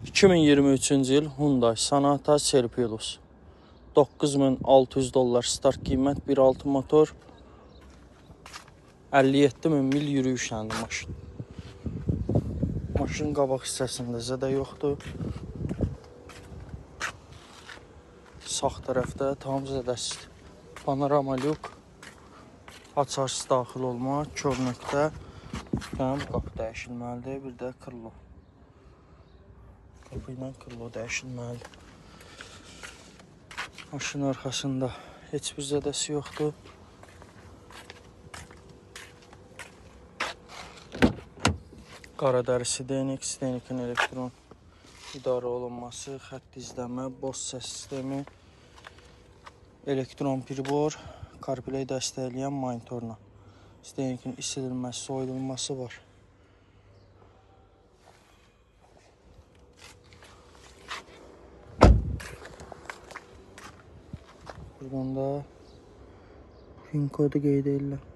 2023-cü il Hyundai Sonata Serpilus. $9600 start qiymət, 1.6 motor, 57.000 mil yürüyüşləndi maşın. Maşın qabaq hissəsində zədə yoxdur. Sağ tərəfdə tam zədəsiz. Panorama lük, açarsız daxil olma, kör nöqtə, qapı dəyişilməlidir, bir də krilo. Qapı ilə krilo dəyişilməlidir. Maşın arxasında heç bir zədəsi yoxdur. Qara dərisi DNX, DNX-in elektron idarə olunması, xətt izləmə, Bose səs sistemi, elektron pribor, CarPlay dəstəkləyən monitorla. DNX-in isidilməsi, soyudulması var. Buradan da pin kodu qeyd edirlər.